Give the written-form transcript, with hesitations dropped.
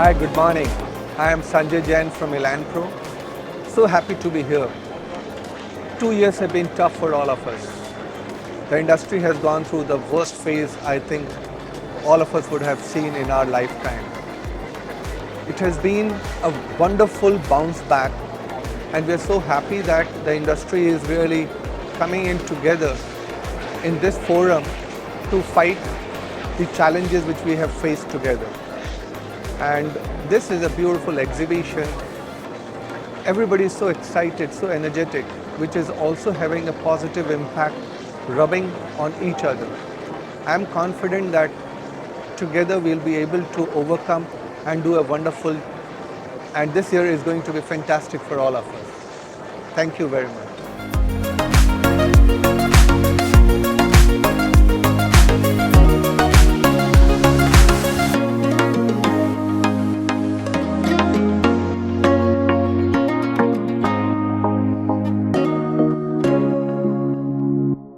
Hi, good morning. I am Sanjay Jain from Elanpro. So happy to be here. 2 years have been tough for all of us. The industry has gone through the worst phase I think all of us would have seen in our lifetime. It has been a wonderful bounce back, and we are so happy that the industry is really coming in together in this forum to fight the challenges which we have faced together. And this is a beautiful exhibition. Everybody is so excited, so energetic, which is also having a positive impact, rubbing on each other. I'm confident that together we'll be able to overcome and do a wonderful, and this year is going to be fantastic for all of us. Thank you very much.